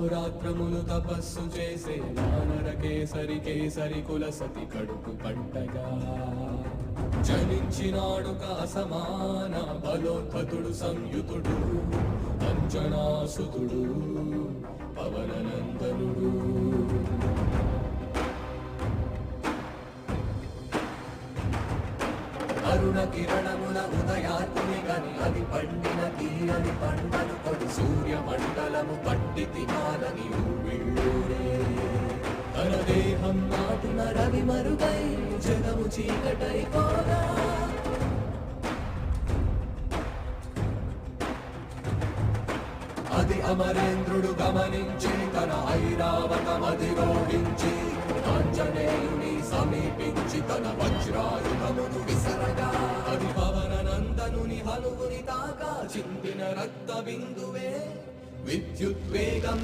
రాత్రములు తపస్సు చేసే వానర కేసరి కేసరి కుల సతి కడుపు పంటగా జనించినాడు అసమాన బలోత్పతుడు సంయుతుడు అంజనాసుతుడు పవననందనుడు. అరుణ కిరణముల ఉదయాత్మి గని అది పండిన తీరని పంటను కొడు సూర్య మండలము పట్టి తినాలని ఊళ్ళూరే. తన దేహం నాటున రవి మరుగై జగము చీకటై పోగా అది అమరేంద్రుడు గమనించి తన ఐరావతమది ఓడించి ఆంజనేయుని సమీపించి తన వజ్రాయుధమును విసరగా అది పవననందనుని హనువుని తాకా చిందిన రక్త బిందువే విద్యుద్వేగం